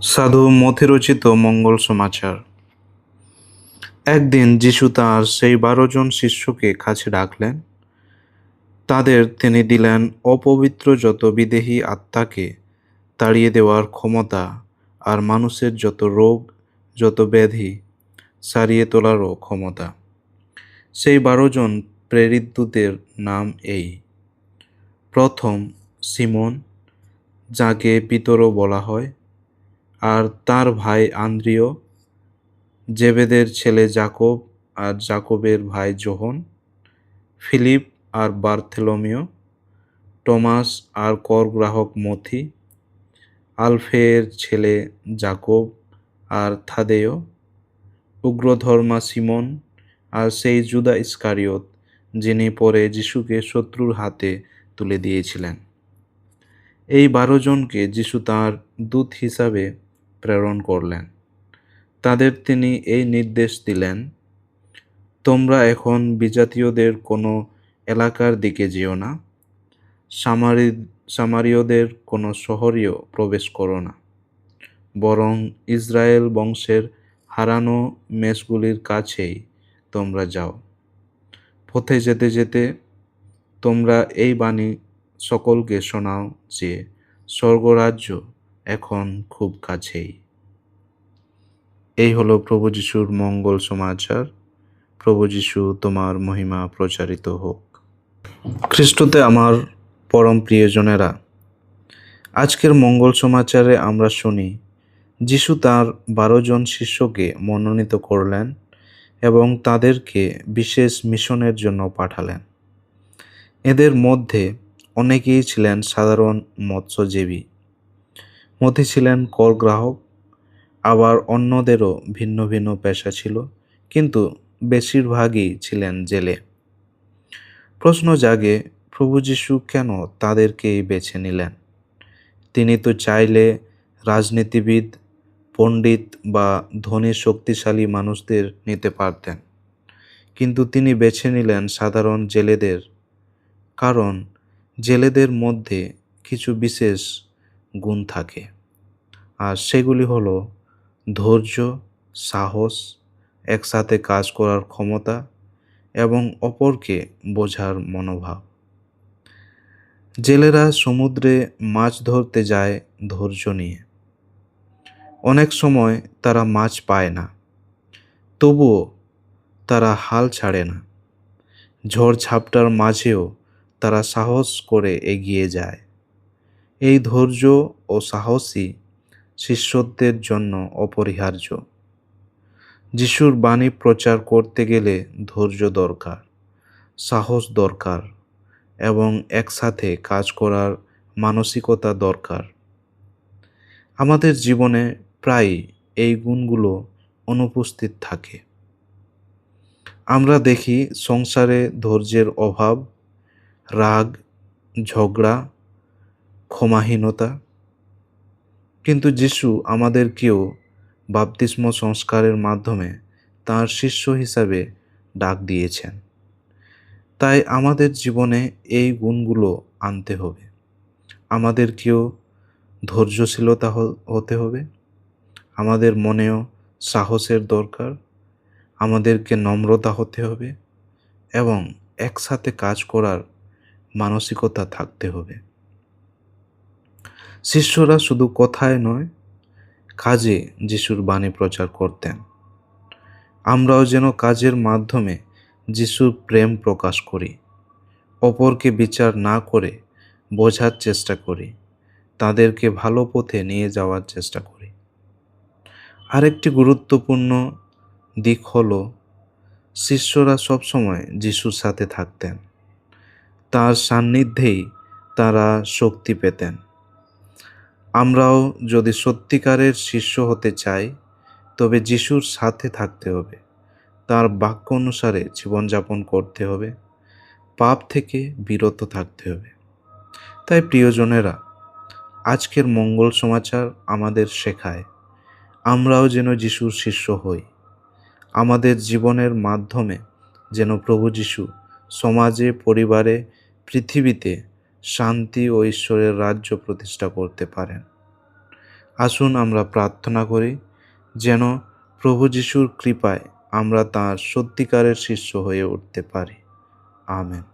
সাধু মথিরচিত মঙ্গল সমাচার। একদিন যীশু তাঁর সেই 12 জন শিষ্যকে কাছে ডাকলেন। তাদের তিনি দিলেন অপবিত্র যত বিদেহী আত্মাকে তাড়িয়ে দেওয়ার ক্ষমতা, আর মানুষের যত রোগ, যত ব্যাধি সারিয়ে তোলারও ক্ষমতা। সেই 12 জন প্রেরিত দূতের নাম এই: প্রথম, সিমন, যাকে পিতরও বলা হয়, আর তার ভাই আন্দ্রিয়, জেবেদের ছেলে যাকব আর যাকবের ভাই যোহন, ফিলিপ আর বার্থেলোমিও, টমাস আর কর গ্রাহক মথি, আলফেয়ের ছেলে যাকব আর থাদেয়, উগ্রধর্মা সিমন, আর সেই জুদা ইস্কারিয়ত যিনি পরে যিশুকে শত্রুর হাতে তুলে দিয়েছিলেন। এই 12 জনকে যিশু তাঁর দূত হিসাবে প্রেরণ করলেন। তাদের তিনি এই নির্দেশ দিলেন: তোমরা এখন বিজাতীয়দের কোনো এলাকার দিকে যেও না, সামারীয়দের কোনো শহরেও প্রবেশ করো না, বরং ইসরায়েল বংশের হারানো মেষগুলির কাছেই তোমরা যাও। পথে যেতে যেতে তোমরা এই বাণী সকলকে শোনাও যে স্বর্গরাজ্য এখন খুব কাছেই। এই হলো প্রভু যিশুর মঙ্গল সমাচার। প্রভু যিশু, তোমার মহিমা প্রচারিত হোক। খ্রিস্টতে আমার পরম প্রিয়জনেরা, আজকের মঙ্গল সমাচারে আমরা শুনি যিশু তাঁর 12 জন শিষ্যকে মনোনীত করলেন এবং তাদেরকে বিশেষ মিশনের জন্য পাঠালেন। এদের মধ্যে অনেকেই ছিলেন সাধারণ মৎস্যজীবী, মধ্যে ছিলেন কর গ্রাহক, আবার অন্যদেরও ভিন্ন ভিন্ন পেশা ছিল, কিন্তু বেশিরভাগই ছিলেন জেলে। প্রশ্ন জাগে, প্রভু যিশু কেন তাদেরকেই বেছে নিলেন? তিনি তো চাইলে রাজনীতিবিদ, পণ্ডিত বা ধনী শক্তিশালী মানুষদের নিতে পারতেন, কিন্তু তিনি বেছে নিলেন সাধারণ জেলেদের। কারণ জেলেদের মধ্যে কিছু বিশেষ গুণ থাকে, আর সেগুলি হলো ধৈর্য, সাহস, একসাথে কাজ করার ক্ষমতা এবং অপরকে বোঝার মনোভাব। জেলেরা সমুদ্রে মাছ ধরতে যায় ধৈর্য নিয়ে। অনেক সময় তারা মাছ পায় না, তবুও তারা হাল ছাড়ে না। ঝড় ঝাপটার মাঝেও তারা সাহস করে এগিয়ে যায়। এই ধৈর্য ও সাহসই শিষ্যত্বের জন্য অপরিহার্য। যিশুর বাণী প্রচার করতে গেলে ধৈর্য দরকার, সাহস দরকার এবং একসাথে কাজ করার মানসিকতা দরকার। আমাদের জীবনে প্রায় এই গুণগুলো অনুপস্থিত থাকে। আমরা দেখি সংসারে ধৈর্যের অভাব, রাগ, ঝগড়া, ক্ষমাহীনতা। কিন্তু যিশু আমাদেরকেও বাপ্তিস্ম সংস্কারের মাধ্যমে তাঁর শিষ্য হিসাবে ডাক দিয়েছেন। তাই আমাদের জীবনে এই গুণগুলো আনতে হবে। আমাদেরকেও ধৈর্যশীলতা হতে হবে, আমাদের মনেও সাহসের দরকার, আমাদেরকে নম্রতা হতে হবে এবং একসাথে কাজ করার মানসিকতা থাকতে হবে। শিষ্যরা শুধু কথায় নয়, কাজে যিশুর বাণী প্রচার করতেন। আমরাও যেন কাজের মাধ্যমে যিশুর প্রেম প্রকাশ করি, অপরকে বিচার না করে বোঝার চেষ্টা করি, তাদেরকে ভালো পথে নিয়ে যাওয়ার চেষ্টা করি। আরেকটি গুরুত্বপূর্ণ দিক হলো, শিষ্যরা সবসময় যিশুর সাথে থাকতেন। তার সান্নিধ্যেই তারা শক্তি পেতেন। আমরাও যদি সত্যিকারের শিষ্য হতে চাই, তবে যিশুর সাথে থাকতে হবে, তার বাক্য অনুসারে জীবনযাপন করতে হবে, পাপ থেকে বিরত থাকতে হবে। তাই প্রিয়জনেরা, আজকের মঙ্গল সমাচার আমাদের শেখায় আমরাও যেন যিশুর শিষ্য হই। আমাদের জীবনের মাধ্যমে যেন প্রভু যিশু সমাজে, পরিবারে, পৃথিবীতে শান্তি ও ঈশ্বরের রাজ্য প্রতিষ্ঠা করতে পারেন। আসুন আমরা প্রার্থনা করি যেন প্রভু যিশুর কৃপায় আমরা তাঁর সত্যিকারের শিষ্য হয়ে উঠতে পারি। আমেন।